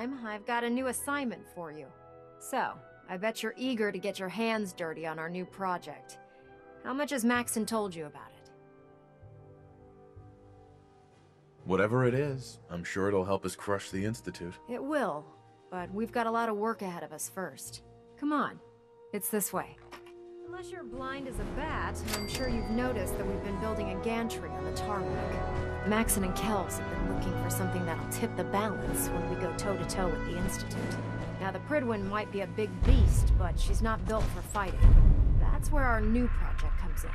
Prime, I've got a new assignment for you. So, I bet you're eager to get your hands dirty on our new project. How much has Maxon told you about it? Whatever it is, I'm sure it'll help us crush the Institute. It will, but we've got a lot of work ahead of us first. Come on, it's this way. Unless you're blind as a bat, I'm sure you've noticed that we've been building a gantry on the tarmac. Maxon and Kells have been looking for something that'll tip the balance when we go toe-to-toe with the Institute. Now, the Prydwen might be a big beast, but she's not built for fighting. That's where our new project comes in.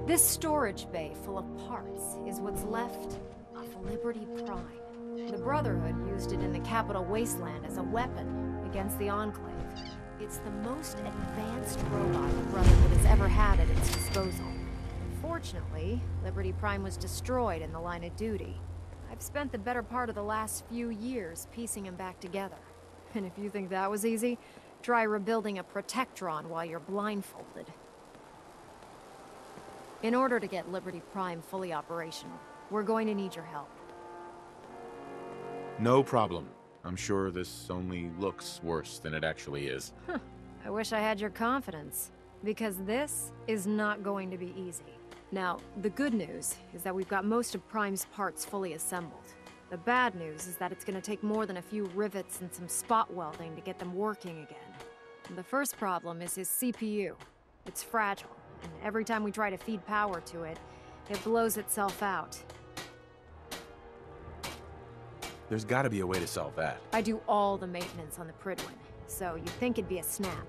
This storage bay full of parts is what's left of Liberty Prime. The Brotherhood used it in the Capital Wasteland as a weapon against the Enclave. It's the most advanced robot the Brotherhood has ever had at its disposal. Unfortunately, Liberty Prime was destroyed in the line of duty. I've spent the better part of the last few years piecing him back together. And if you think that was easy, try rebuilding a Protectron while you're blindfolded. In order to get Liberty Prime fully operational, we're going to need your help. No problem. I'm sure this only looks worse than it actually is. I wish I had your confidence, because this is not going to be easy. Now, the good news is that we've got most of Prime's parts fully assembled. The bad news is that it's going to take more than a few rivets and some spot welding to get them working again. And the first problem is his CPU. It's fragile, and every time we try to feed power to it, it blows itself out. There's gotta be a way to solve that. I do all the maintenance on the Prydwen, so you'd think it'd be a snap.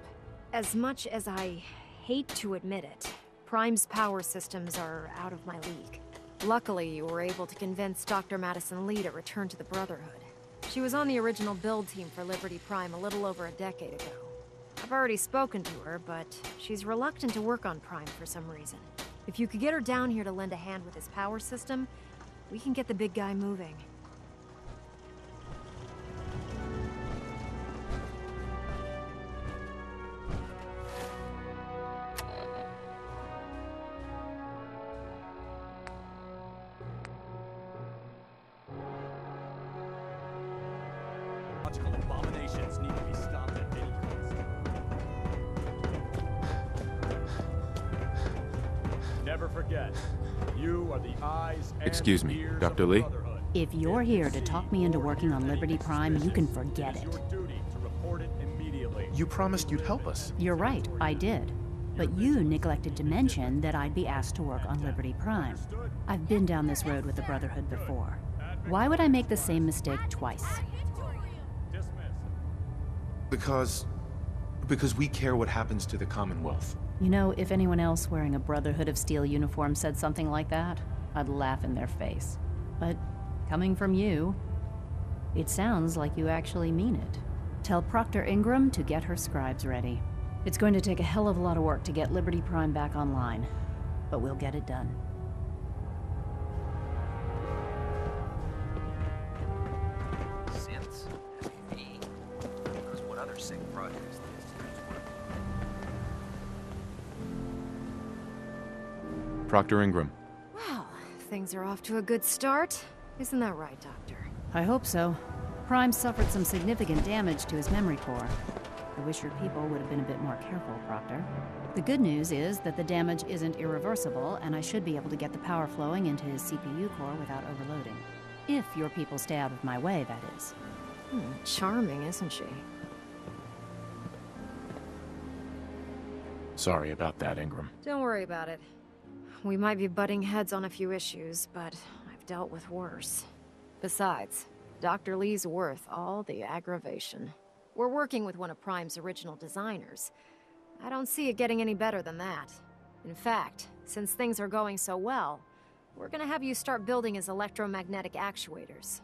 As much as I hate to admit it, Prime's power systems are out of my league. Luckily, you were able to convince Dr. Madison Lee to return to the Brotherhood. She was on the original build team for Liberty Prime a little over a decade ago. I've already spoken to her, but she's reluctant to work on Prime for some reason. If you could get her down here to lend a hand with his power system, we can get the big guy moving. Abominations need to be stopped at any cost. Never forget, you are the eyes and Excuse me, ears Dr. of the Lee? Brotherhood. If you're here to talk me into working on Liberty Prime, you can forget It it. is your duty to report it immediately. You promised you'd help us. You're right, I did. But you neglected to mention that I'd be asked to work on Liberty Prime. I've been down this road with the Brotherhood before. Why would I make the same mistake twice? Because we care what happens to the Commonwealth. You know, if anyone else wearing a Brotherhood of Steel uniform said something like that, I'd laugh in their face. But coming from you, it sounds like you actually mean it. Tell Proctor Ingram to get her scribes ready. It's going to take a hell of a lot of work to get Liberty Prime back online, but we'll get it done. Synths, SPV, knows what other sick projects the Institute's working on. Proctor Ingram. Well, things are off to a good start. Isn't that right, Doctor? I hope so. Prime suffered some significant damage to his memory core. I wish your people would have been a bit more careful, Proctor. The good news is that the damage isn't irreversible, and I should be able to get the power flowing into his CPU core without overloading. If your people stay out of my way, that is. Charming, isn't she? Sorry about that, Ingram. Don't worry about it. We might be butting heads on a few issues, but I've dealt with worse. Besides, Dr. Lee's worth all the aggravation. We're working with one of Prime's original designers. I don't see it getting any better than that. In fact, since things are going so well, we're gonna have you start building his electromagnetic actuators.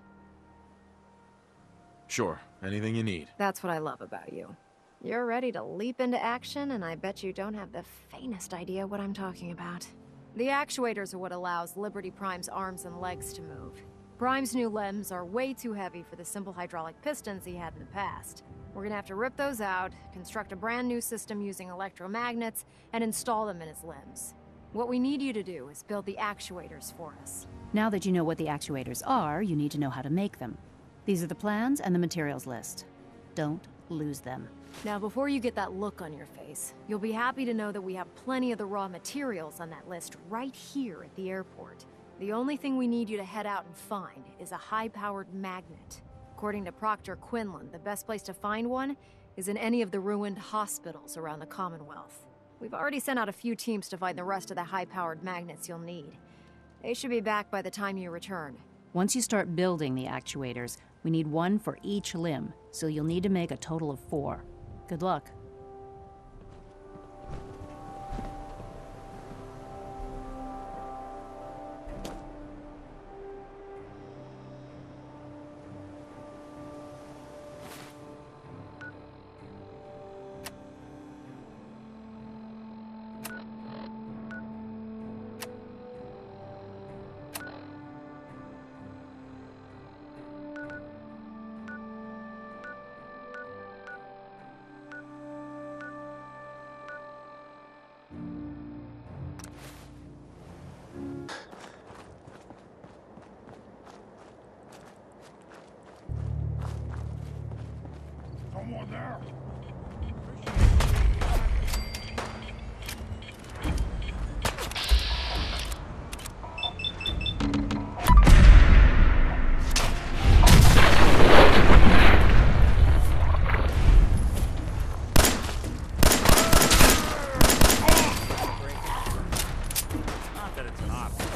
Sure, anything you need. That's what I love about you. You're ready to leap into action, and I bet you don't have the faintest idea what I'm talking about. The actuators are what allows Liberty Prime's arms and legs to move. Prime's new limbs are way too heavy for the simple hydraulic pistons he had in the past. We're gonna have to rip those out, construct a brand new system using electromagnets, and install them in his limbs. What we need you to do is build the actuators for us. Now that you know what the actuators are, you need to know how to make them. These are the plans and the materials list. Don't lose them. Now, before you get that look on your face, you'll be happy to know that we have plenty of the raw materials on that list right here at the airport. The only thing we need you to head out and find is a high-powered magnet. According to Proctor Quinlan, the best place to find one is in any of the ruined hospitals around the Commonwealth. We've already sent out a few teams to find the rest of the high-powered magnets you'll need. They should be back by the time you return. Once you start building the actuators, we need one for each limb, so you'll need to make a total of 4. Good luck. Someone there! Not that it's an option.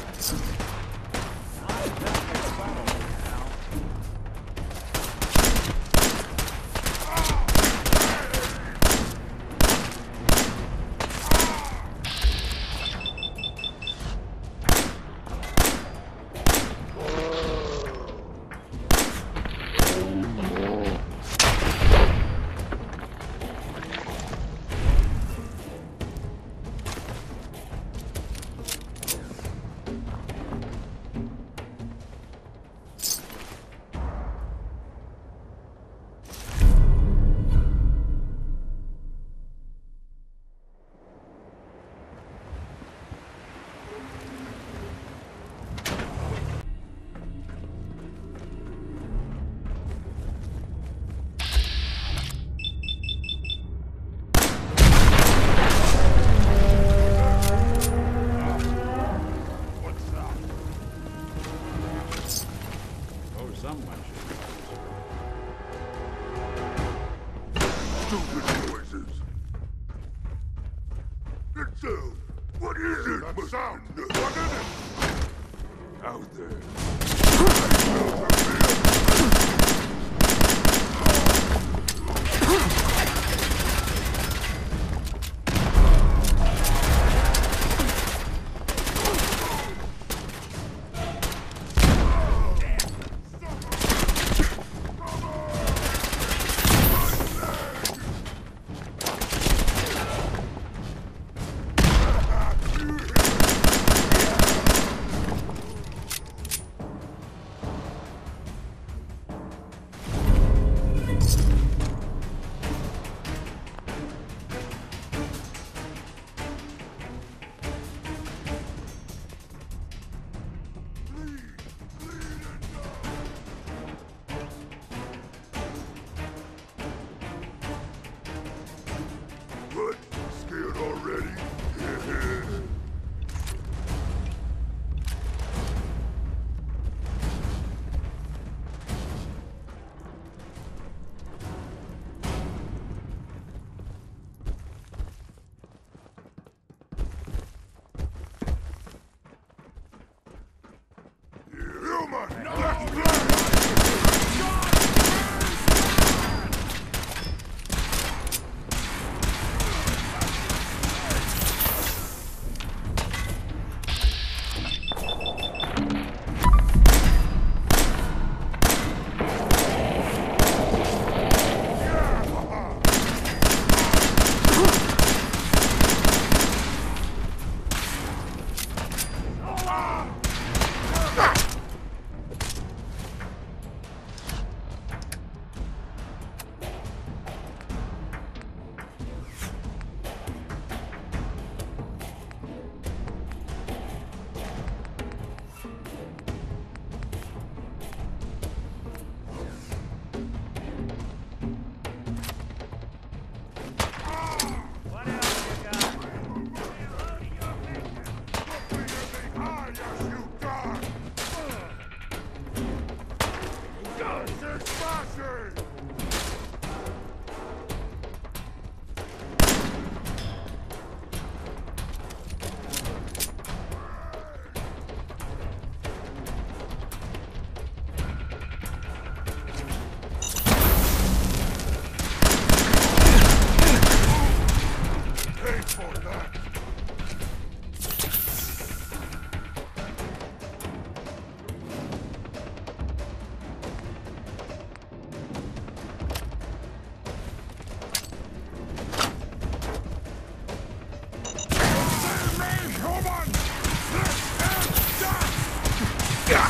Someone Stupid noises. That sound. What is it? That sound. What is it? Out there. The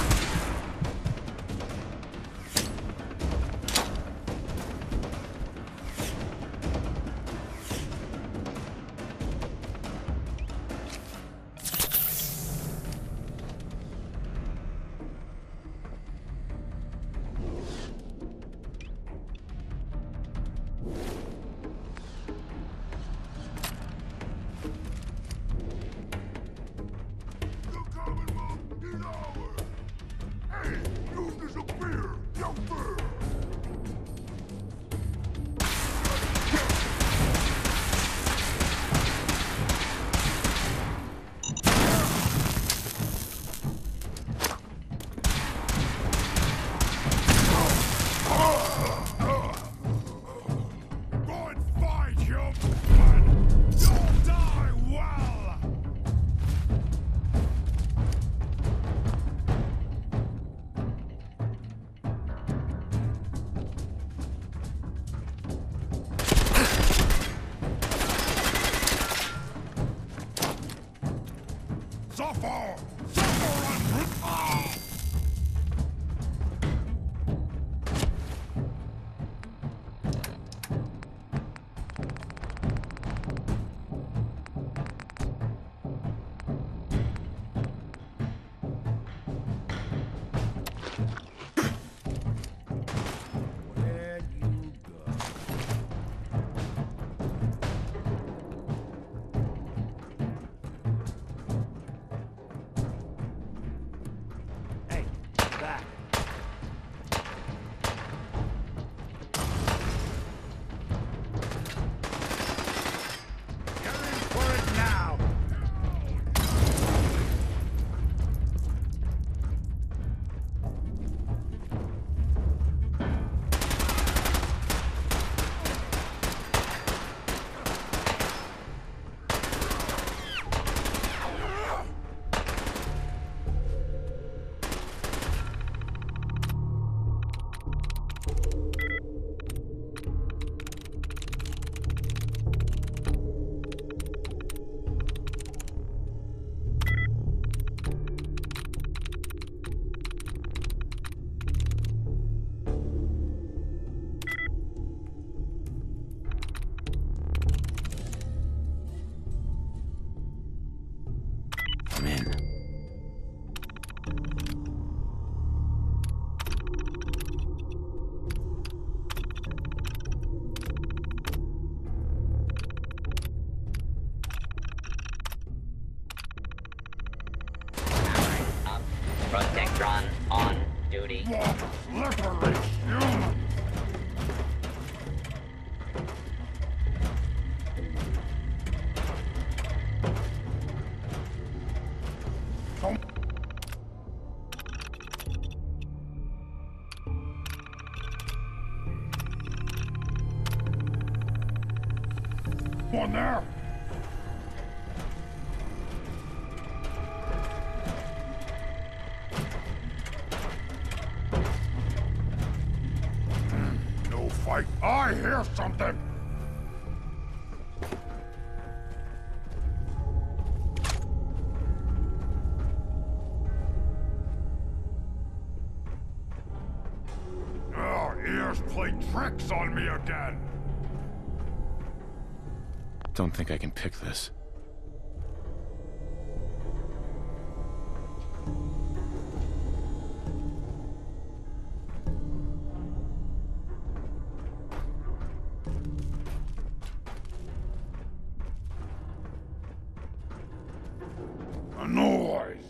Commonwealth is ours! Hey, you disappear! You fear! Go and fight him, and you'll die well! Suffer! Suffer and repel! Where you go? Hey, back. You're in for it now. I'm in. Protectron on duty. What slippery human! One there! No fight. I hear something! Your ears play tricks on me again! Don't think I can pick this. A noise!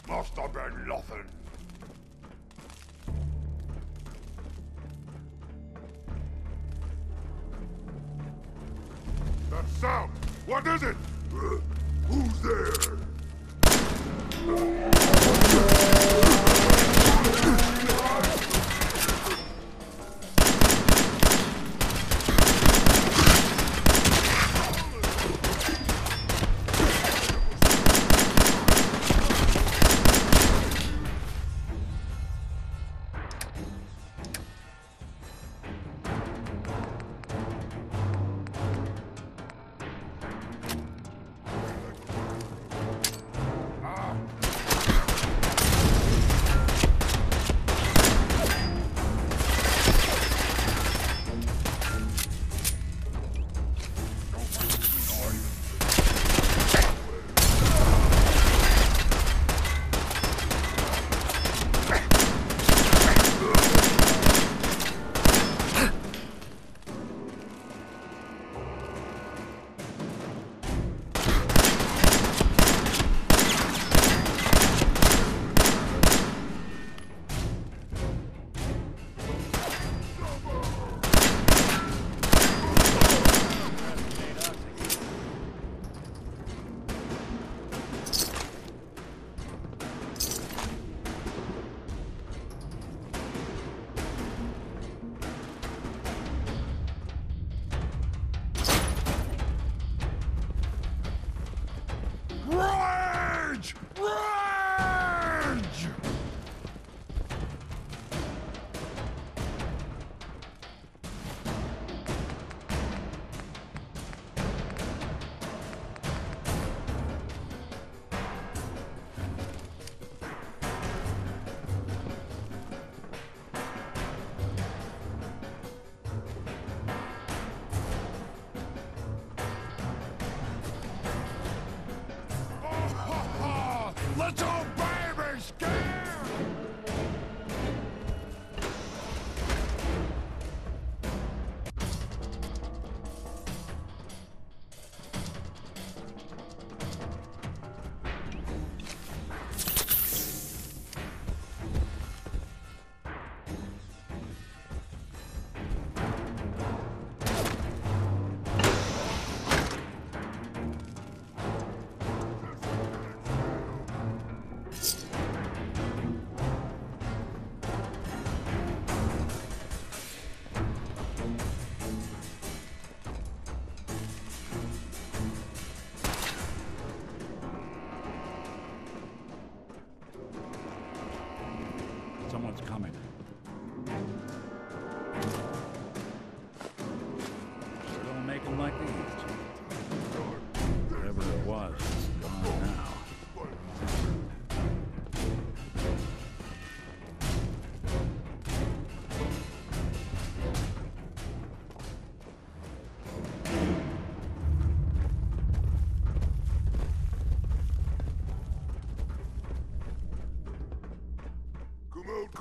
Must have been nothing. That sound! What is it? Who's there?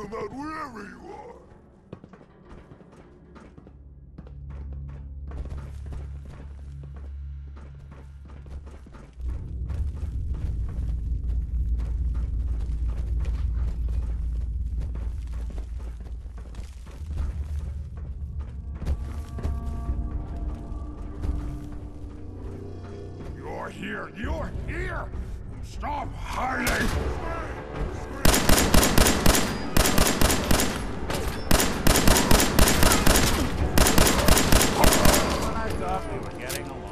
come out wherever you are. You're here! You're here! Stop hiding! I thought we were getting along.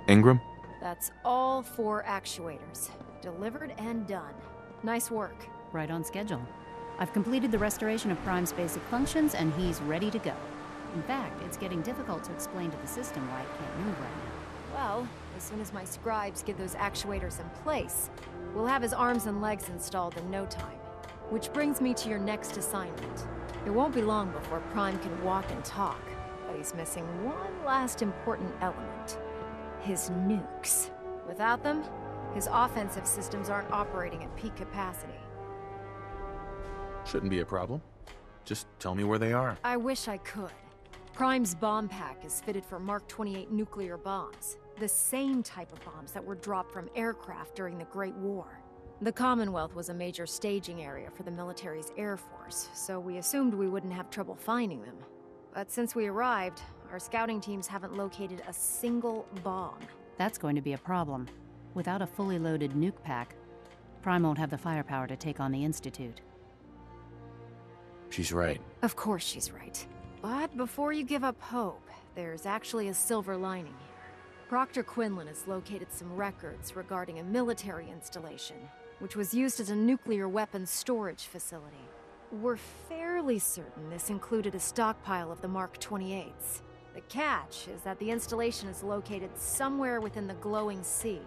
Ingram? That's all 4 actuators. Delivered and done. Nice work. Right on schedule. I've completed the restoration of Prime's basic functions, and he's ready to go. In fact, it's getting difficult to explain to the system why it can't move right now. Well, as soon as my scribes get those actuators in place, we'll have his arms and legs installed in no time. Which brings me to your next assignment. It won't be long before Prime can walk and talk, but he's missing one last important element. His nukes. Without them, his offensive systems aren't operating at peak capacity. Shouldn't be a problem. Just tell me where they are. I wish I could. Prime's bomb pack is fitted for Mark 28 nuclear bombs. The same type of bombs that were dropped from aircraft during the Great War. The Commonwealth was a major staging area for the military's air force, so we assumed we wouldn't have trouble finding them. But since we arrived, our scouting teams haven't located a single bomb. That's going to be a problem. Without a fully loaded nuke pack, Prime won't have the firepower to take on the Institute. She's right. Of course she's right. But before you give up hope, there's actually a silver lining here. Proctor Quinlan has located some records regarding a military installation, which was used as a nuclear weapons storage facility. We're fairly certain this included a stockpile of the Mark 28s. The catch is that the installation is located somewhere within the glowing sea.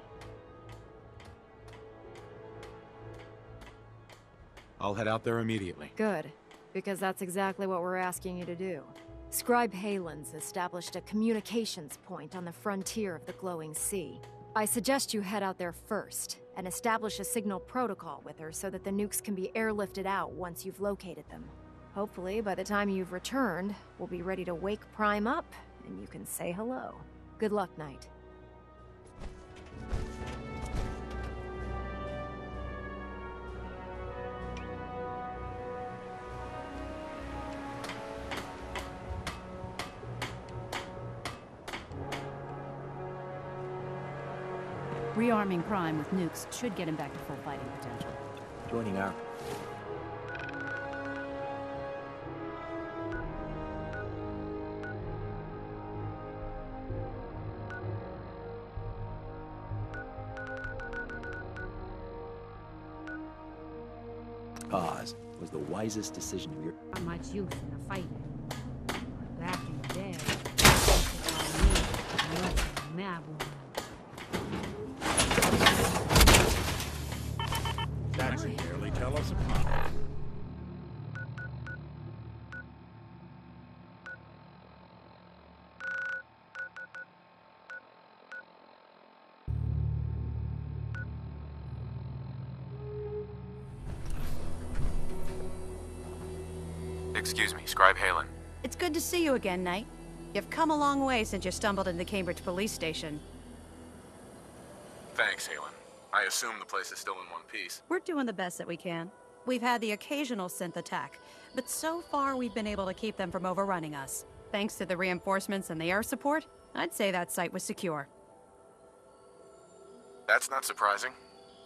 I'll head out there immediately. Good, because that's exactly what we're asking you to do. Scribe Halen's established a communications point on the frontier of the glowing sea. I suggest you head out there first, and establish a signal protocol with her so that the nukes can be airlifted out once you've located them. Hopefully, by the time you've returned, we'll be ready to wake Prime up, and you can say hello. Good luck, Knight. Rearming Prime with nukes should get him back to full fighting potential. Joining our... Pause was the wisest decision of your... Not much use in the fight. Back in the day, That should barely tell us apart. Excuse me, Scribe Halen. It's good to see you again, Knight. You've come a long way since you stumbled into the Cambridge police station. Thanks, Halen. I assume the place is still in one piece. We're doing the best that we can. We've had the occasional synth attack, but so far we've been able to keep them from overrunning us. Thanks to the reinforcements and the air support, I'd say that site was secure. That's not surprising.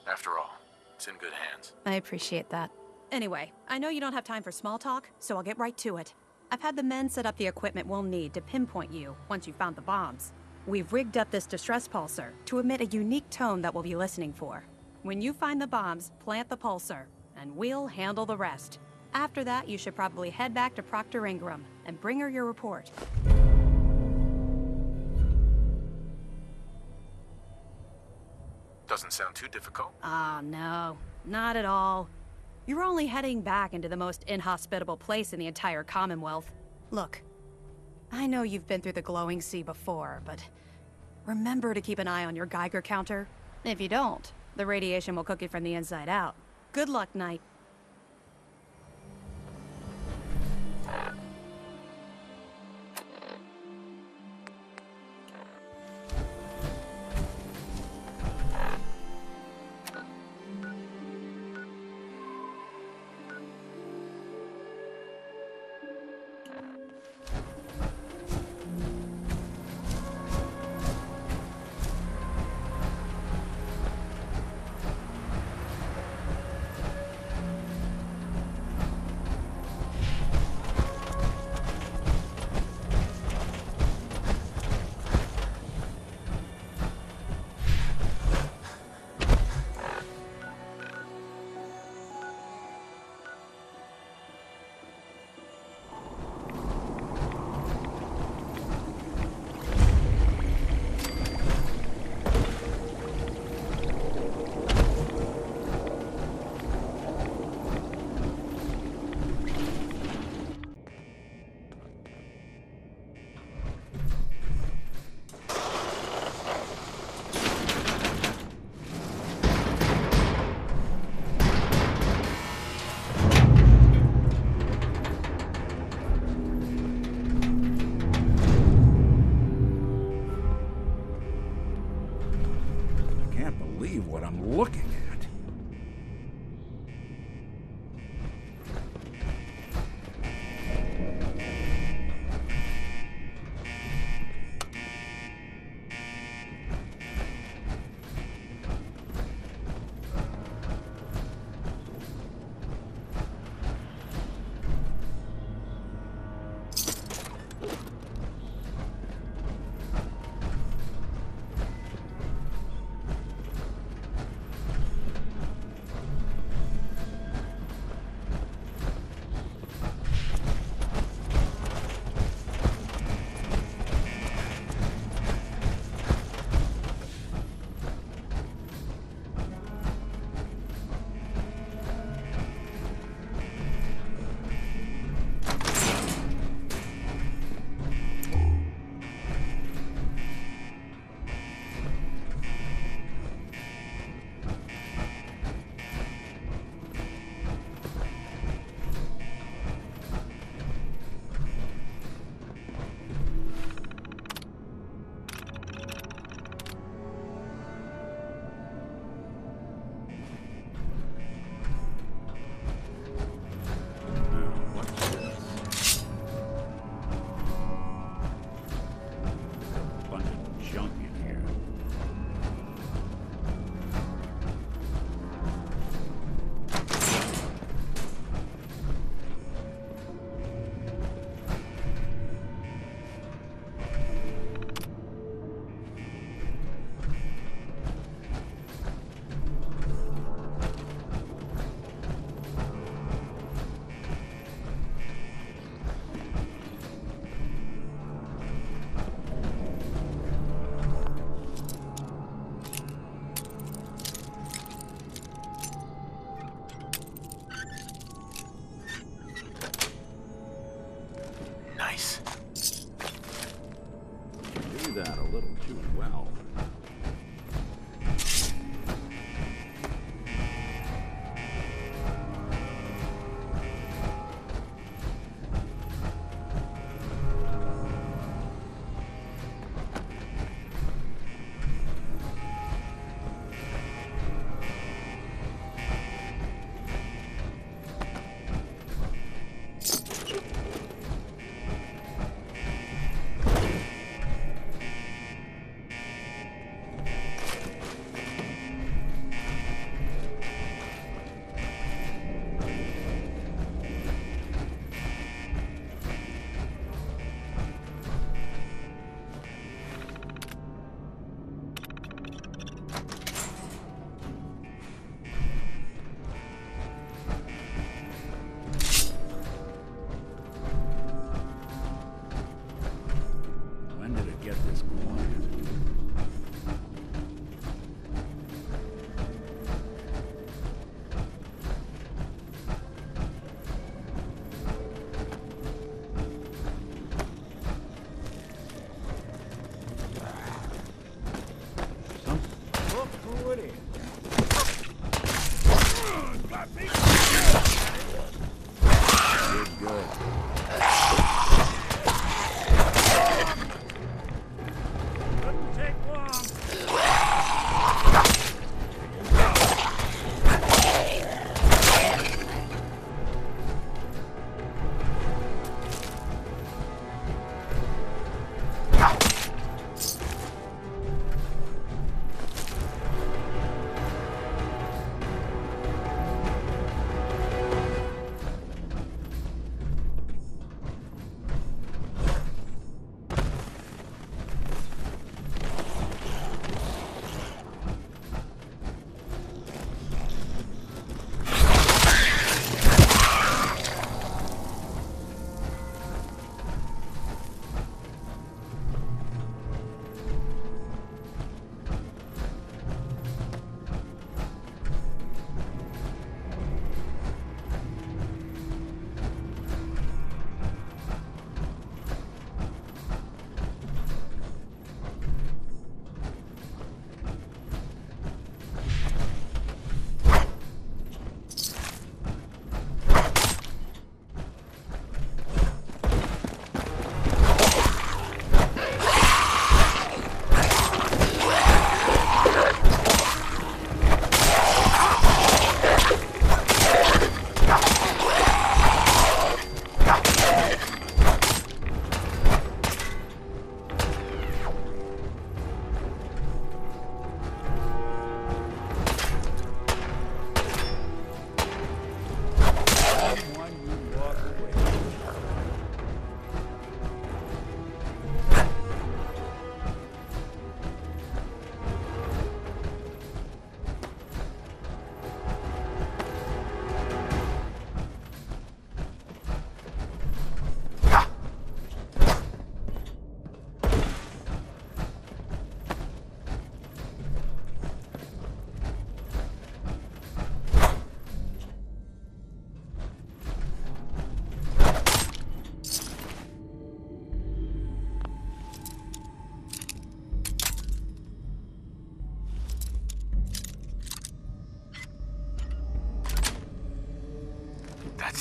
After all, it's in good hands. I appreciate that. Anyway, I know you don't have time for small talk, so I'll get right to it. I've had the men set up the equipment we'll need to pinpoint you once you've found the bombs. We've rigged up this distress pulsar to emit a unique tone that we'll be listening for. When you find the bombs, plant the pulsar, and we'll handle the rest. After that, you should probably head back to Proctor Ingram and bring her your report. Doesn't sound too difficult. Ah, no. Not at all. You're only heading back into the most inhospitable place in the entire Commonwealth. Look, I know you've been through the glowing sea before, but remember to keep an eye on your Geiger counter. If you don't, the radiation will cook you from the inside out. Good luck, Knight. what I'm looking at. Nice. Do that a little too well.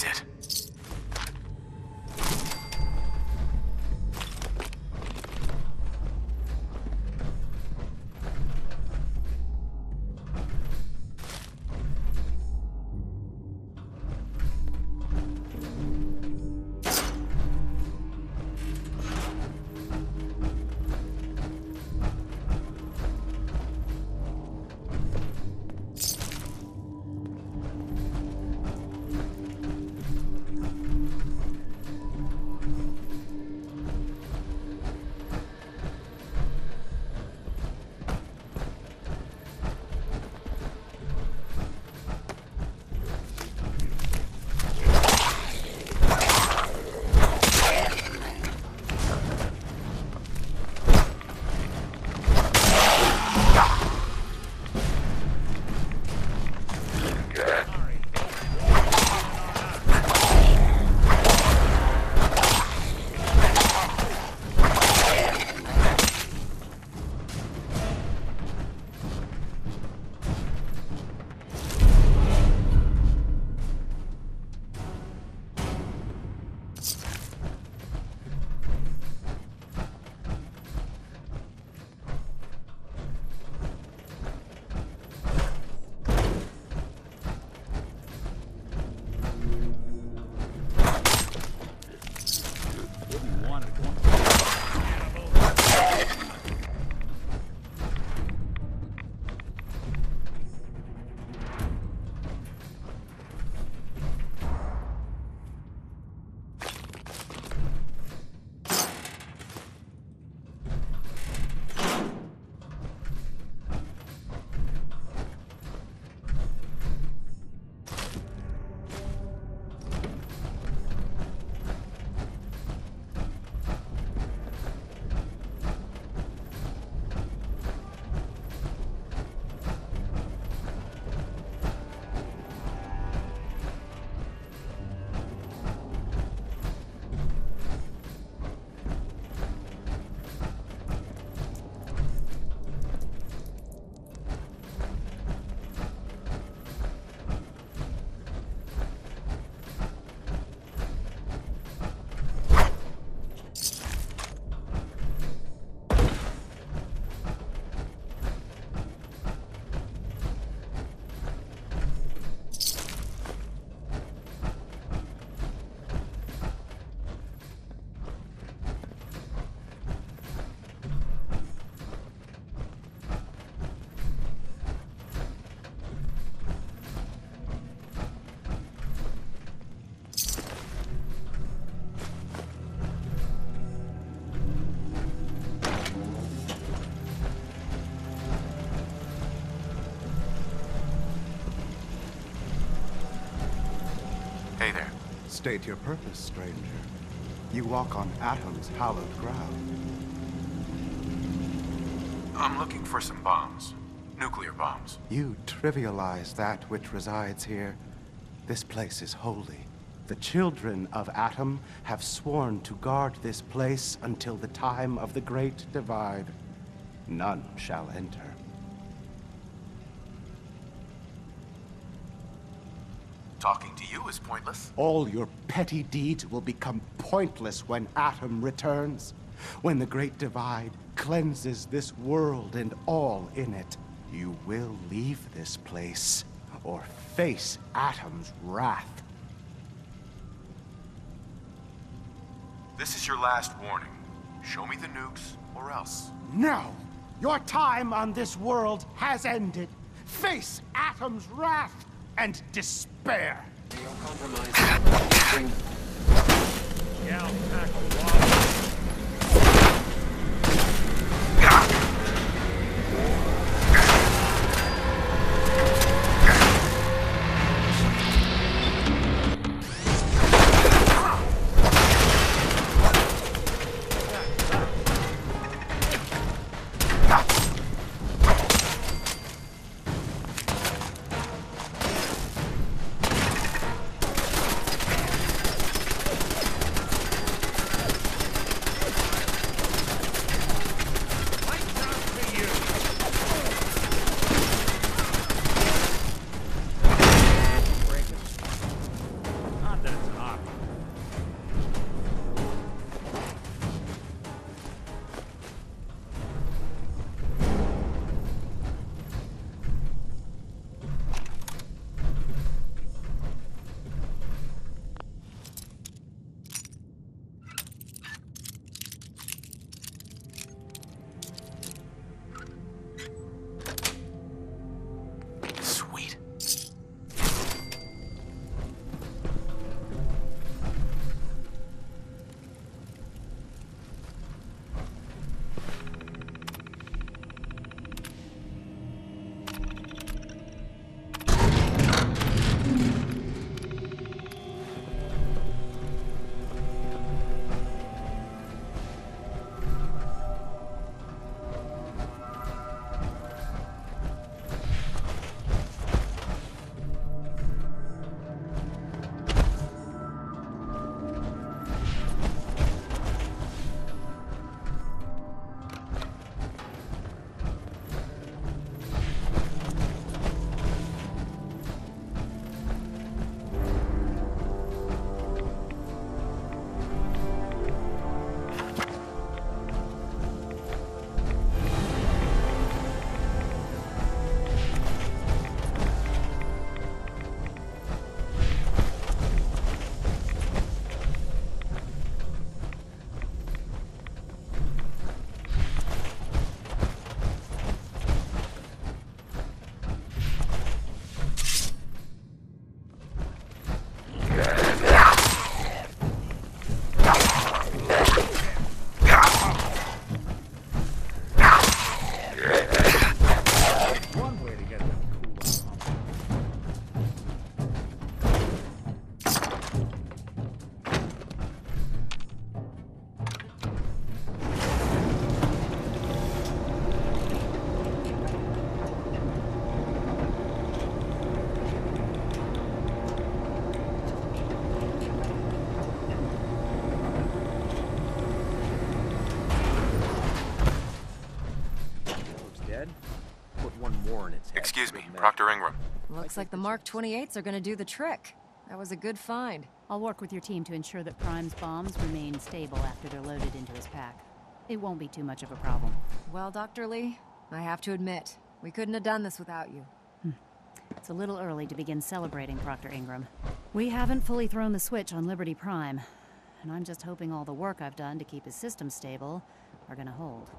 it. Hey there. State your purpose, stranger. You walk on Atom's hallowed ground. I'm looking for some bombs. Nuclear bombs. You trivialize that which resides here. This place is holy. The children of Atom have sworn to guard this place until the time of the Great Divide. None shall enter. Talking to you is pointless. All your petty deeds will become pointless when Atom returns. When the Great Divide cleanses this world and all in it, you will leave this place or face Atom's wrath. This is your last warning. Show me the nukes, or else. No! Your time on this world has ended. Face Atom's wrath and despair. Yeah, tackle. dead? Put one more in its head. Excuse me, Proctor Ingram. Looks like the Mark 28s are gonna do the trick. That was a good find. I'll work with your team to ensure that Prime's bombs remain stable after they're loaded into his pack. It won't be too much of a problem. Well, Dr. Lee, I have to admit, we couldn't have done this without you. It's a little early to begin celebrating, Proctor Ingram. We haven't fully thrown the switch on Liberty Prime, and I'm just hoping all the work I've done to keep his system stable are gonna hold.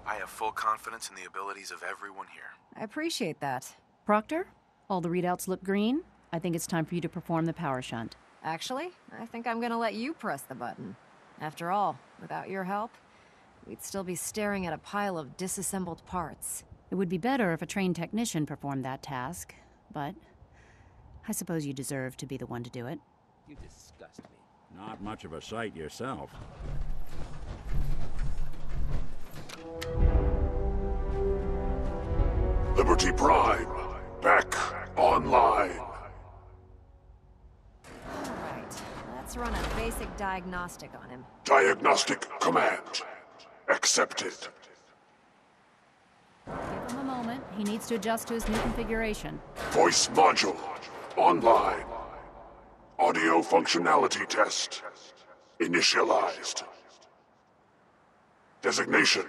I have full confidence in the abilities of everyone here. I appreciate that. Proctor, all the readouts look green. I think it's time for you to perform the power shunt. Actually, I think I'm gonna let you press the button. After all, without your help, we'd still be staring at a pile of disassembled parts. It would be better if a trained technician performed that task, but I suppose you deserve to be the one to do it. You disgust me. Not much of a sight yourself. Liberty Prime, back online. Alright, let's run a basic diagnostic on him. Diagnostic command accepted. Give him a moment. He needs to adjust to his new configuration. Voice module online. Audio functionality test initialized. Designation: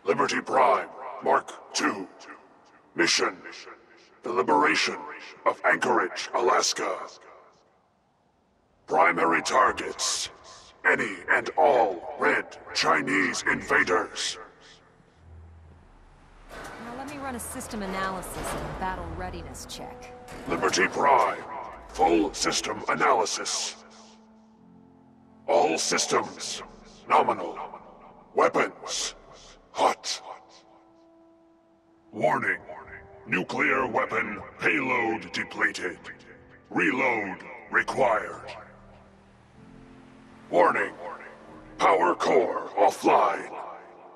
Liberty Prime Mark II. Mission: the liberation of Anchorage, Alaska. Primary targets: any and all red Chinese invaders. Now let me run a system analysis and battle readiness check. Liberty Prime, full system analysis. All systems nominal. Weapons hot. Warning: nuclear weapon payload depleted. Reload required. Warning: power core offline.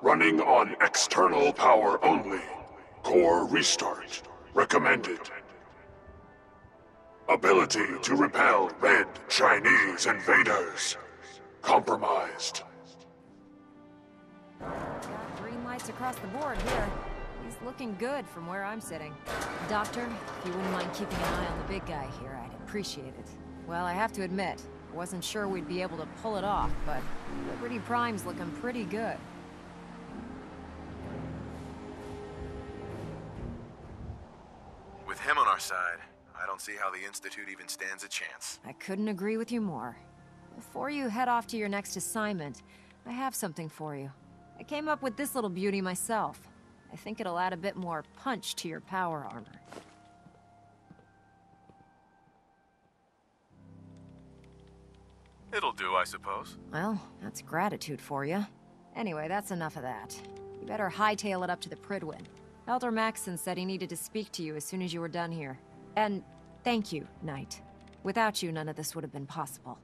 Running on external power only. Core restart recommended. Ability to repel red Chinese invaders compromised. Got green lights across the board here. He's looking good from where I'm sitting. Doctor, if you wouldn't mind keeping an eye on the big guy here, I'd appreciate it. Well, I have to admit, I wasn't sure we'd be able to pull it off, but Liberty Prime's looking pretty good. With him on our side, I don't see how the Institute even stands a chance. I couldn't agree with you more. Before you head off to your next assignment, I have something for you. I came up with this little beauty myself. I think it'll add a bit more punch to your power armor. It'll do, I suppose. Well, that's gratitude for you. Anyway, that's enough of that. You better hightail it up to the Pridwin. Elder Maxson said he needed to speak to you as soon as you were done here. And thank you, Knight. Without you, none of this would have been possible.